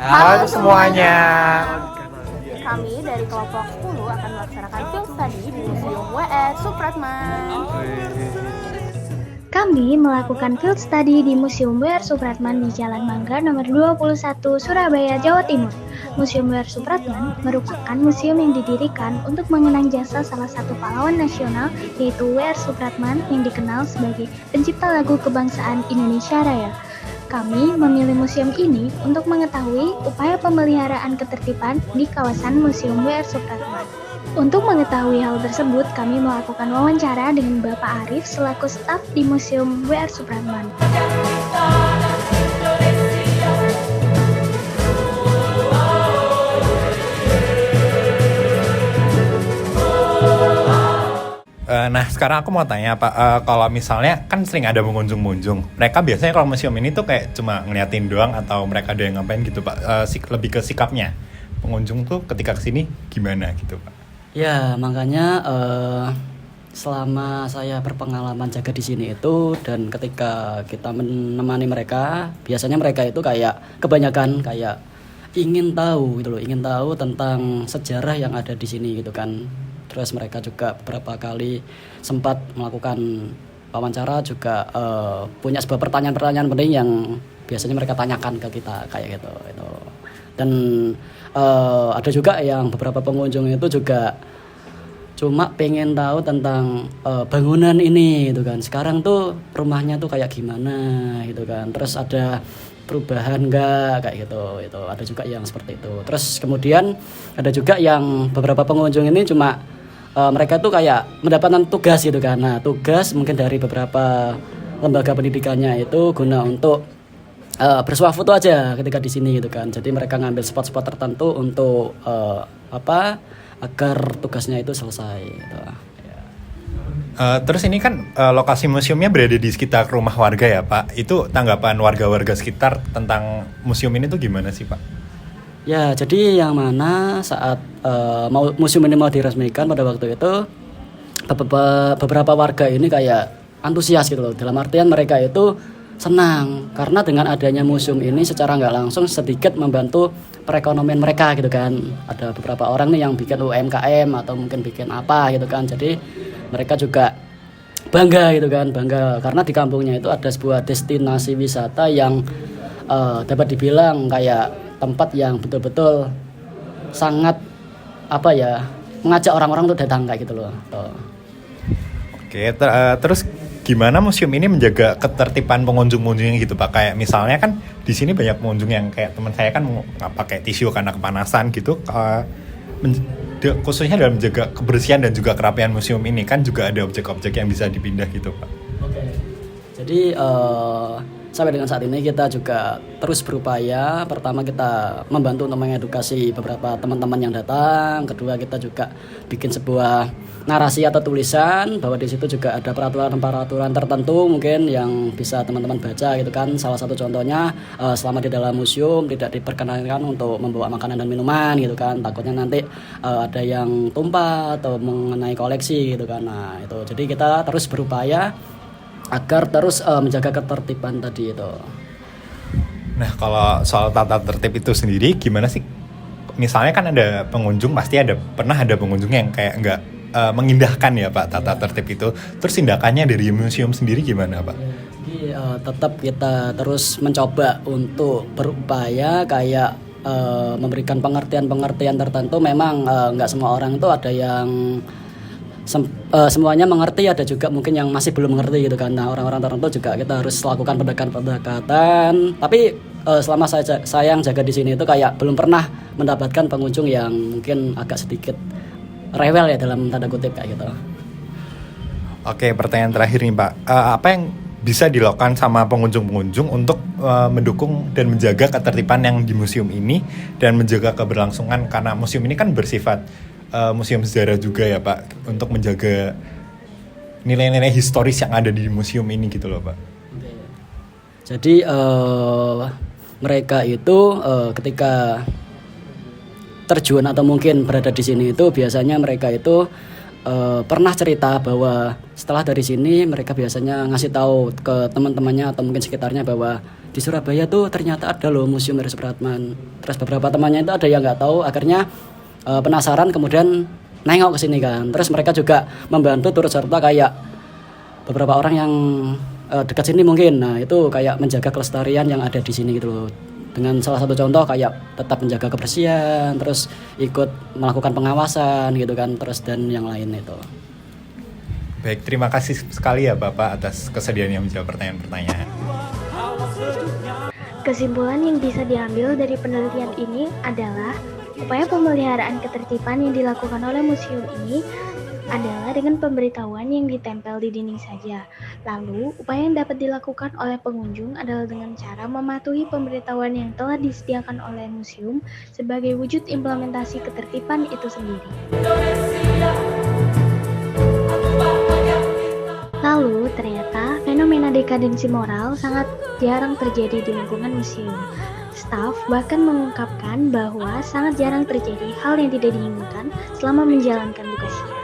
Halo semuanya. Kami dari kelompok 10 akan melaksanakan film study di Museum WR Supratman. Kami melakukan field study di Museum WR Supratman di Jalan Mangga nomor 21 Surabaya, Jawa Timur. Museum WR Supratman merupakan museum yang didirikan untuk mengenang jasa salah satu pahlawan nasional yaitu WR Supratman yang dikenal sebagai pencipta lagu kebangsaan Indonesia Raya. Kami memilih museum ini untuk mengetahui upaya pemeliharaan ketertiban di kawasan Museum WR Supratman. Untuk mengetahui hal tersebut, kami melakukan wawancara dengan Bapak Arif selaku staf di Museum WR Supratman. Nah sekarang aku mau tanya Pak, kalau misalnya kan sering ada pengunjung-pengunjung, mereka biasanya kalau museum ini tuh kayak cuma ngeliatin doang atau mereka ada yang ngapain gitu Pak? Lebih ke sikapnya pengunjung tuh ketika kesini gimana gitu Pak? Ya, makanya selama saya berpengalaman jaga di sini itu dan ketika kita menemani mereka, biasanya mereka itu kayak kebanyakan kayak ingin tahu gitu loh, ingin tahu tentang sejarah yang ada di sini gitu kan. Terus mereka juga beberapa kali sempat melakukan wawancara juga punya sebuah pertanyaan-pertanyaan penting yang biasanya mereka tanyakan ke kita kayak gitu itu. Dan ada juga yang beberapa pengunjung itu juga cuma pengen tahu tentang bangunan ini gitu kan. Sekarang tuh rumahnya tuh kayak gimana gitu kan. Terus ada perubahan enggak kayak gitu itu. Ada juga yang seperti itu. Terus kemudian ada juga yang beberapa pengunjung ini cuma mereka tuh kayak mendapatkan tugas gitu kan. Nah, tugas mungkin dari beberapa lembaga pendidikannya itu guna untuk bersuah foto aja ketika di sini gitu kan. Jadi mereka ngambil spot-spot tertentu untuk agar tugasnya itu selesai gitu. Terus ini kan lokasi museumnya berada di sekitar rumah warga ya Pak. Itu tanggapan warga-warga sekitar tentang museum ini tuh gimana sih Pak? Ya, jadi yang mana saat museum ini mau diresmikan pada waktu itu beberapa warga ini kayak antusias gitu loh. Dalam artian mereka itu senang karena dengan adanya museum ini secara nggak langsung sedikit membantu perekonomian mereka gitu kan. Ada beberapa orang nih yang bikin UMKM atau mungkin bikin apa gitu kan. Jadi mereka juga bangga gitu kan, bangga karena di kampungnya itu ada sebuah destinasi wisata yang dapat dibilang kayak tempat yang betul-betul sangat mengajak orang-orang tuh datang kayak gitu loh. Oke, terus gimana museum ini menjaga ketertiban pengunjung-pengunjungnya gitu Pak? Kayak misalnya kan di sini banyak pengunjung yang kayak teman saya kan nggak pakai tisu karena kepanasan gitu. Khususnya dalam menjaga kebersihan dan juga kerapian museum ini kan juga ada objek-objek yang bisa dipindah gitu Pak. Oke. Jadi sampai dengan saat ini kita juga terus berupaya. Pertama kita membantu untuk mengedukasi beberapa teman-teman yang datang. Kedua kita juga bikin sebuah narasi atau tulisan bahwa di situ juga ada peraturan-peraturan tertentu mungkin yang bisa teman-teman baca gitu kan. Salah satu contohnya selama di dalam museum tidak diperkenankan untuk membawa makanan dan minuman gitu kan. Takutnya nanti ada yang tumpah atau mengenai koleksi gitu kan. Nah itu jadi kita terus berupaya agar terus menjaga ketertiban tadi itu. Nah kalau soal tata tertib itu sendiri gimana sih? Misalnya kan ada pengunjung pasti pernah ada pengunjung yang kayak nggak mengindahkan ya Pak tata tertib itu. Terus tindakannya dari museum sendiri gimana Pak? Jadi tetap kita terus mencoba untuk berupaya kayak memberikan pengertian-pengertian tertentu. Memang nggak semua orang itu ada yang semuanya mengerti, ada juga mungkin yang masih belum mengerti gitu kan. Nah orang-orang tertentu juga kita harus lakukan pendekatan. Tapi selama saya yang jaga di sini itu kayak belum pernah mendapatkan pengunjung yang mungkin agak sedikit rewel ya dalam tanda kutip kayak gitu. Oke, pertanyaan terakhir nih Pak, apa yang bisa dilakukan sama pengunjung-pengunjung untuk mendukung dan menjaga ketertiban yang di museum ini dan menjaga keberlangsungan, karena museum ini kan bersifat museum sejarah juga ya Pak, untuk menjaga nilai-nilai historis yang ada di museum ini gitu loh Pak. Jadi mereka itu ketika terjun atau mungkin berada di sini itu biasanya mereka itu pernah cerita bahwa setelah dari sini mereka biasanya ngasih tahu ke teman-temannya atau mungkin sekitarnya bahwa di Surabaya tuh ternyata ada loh Museum R. Supratman. Terus beberapa temannya itu ada yang nggak tahu, akhirnya penasaran kemudian nengok ke sini kan. Terus mereka juga membantu turut serta kayak beberapa orang yang dekat sini mungkin. Nah, itu kayak menjaga kelestarian yang ada di sini gitu loh. Dengan salah satu contoh kayak tetap menjaga kebersihan, terus ikut melakukan pengawasan gitu kan, terus dan yang lain itu. Baik, terima kasih sekali ya Bapak atas kesediaannya menjawab pertanyaan-pertanyaan. Kesimpulan yang bisa diambil dari penelitian ini adalah upaya pemeliharaan ketertiban yang dilakukan oleh museum ini adalah dengan pemberitahuan yang ditempel di dinding saja. Lalu, upaya yang dapat dilakukan oleh pengunjung adalah dengan cara mematuhi pemberitahuan yang telah disediakan oleh museum sebagai wujud implementasi ketertiban itu sendiri. Lalu, ternyata fenomena dekadensi moral sangat jarang terjadi di lingkungan museum. Staf bahkan mengungkapkan bahwa sangat jarang terjadi hal yang tidak diinginkan selama menjalankan tugasnya.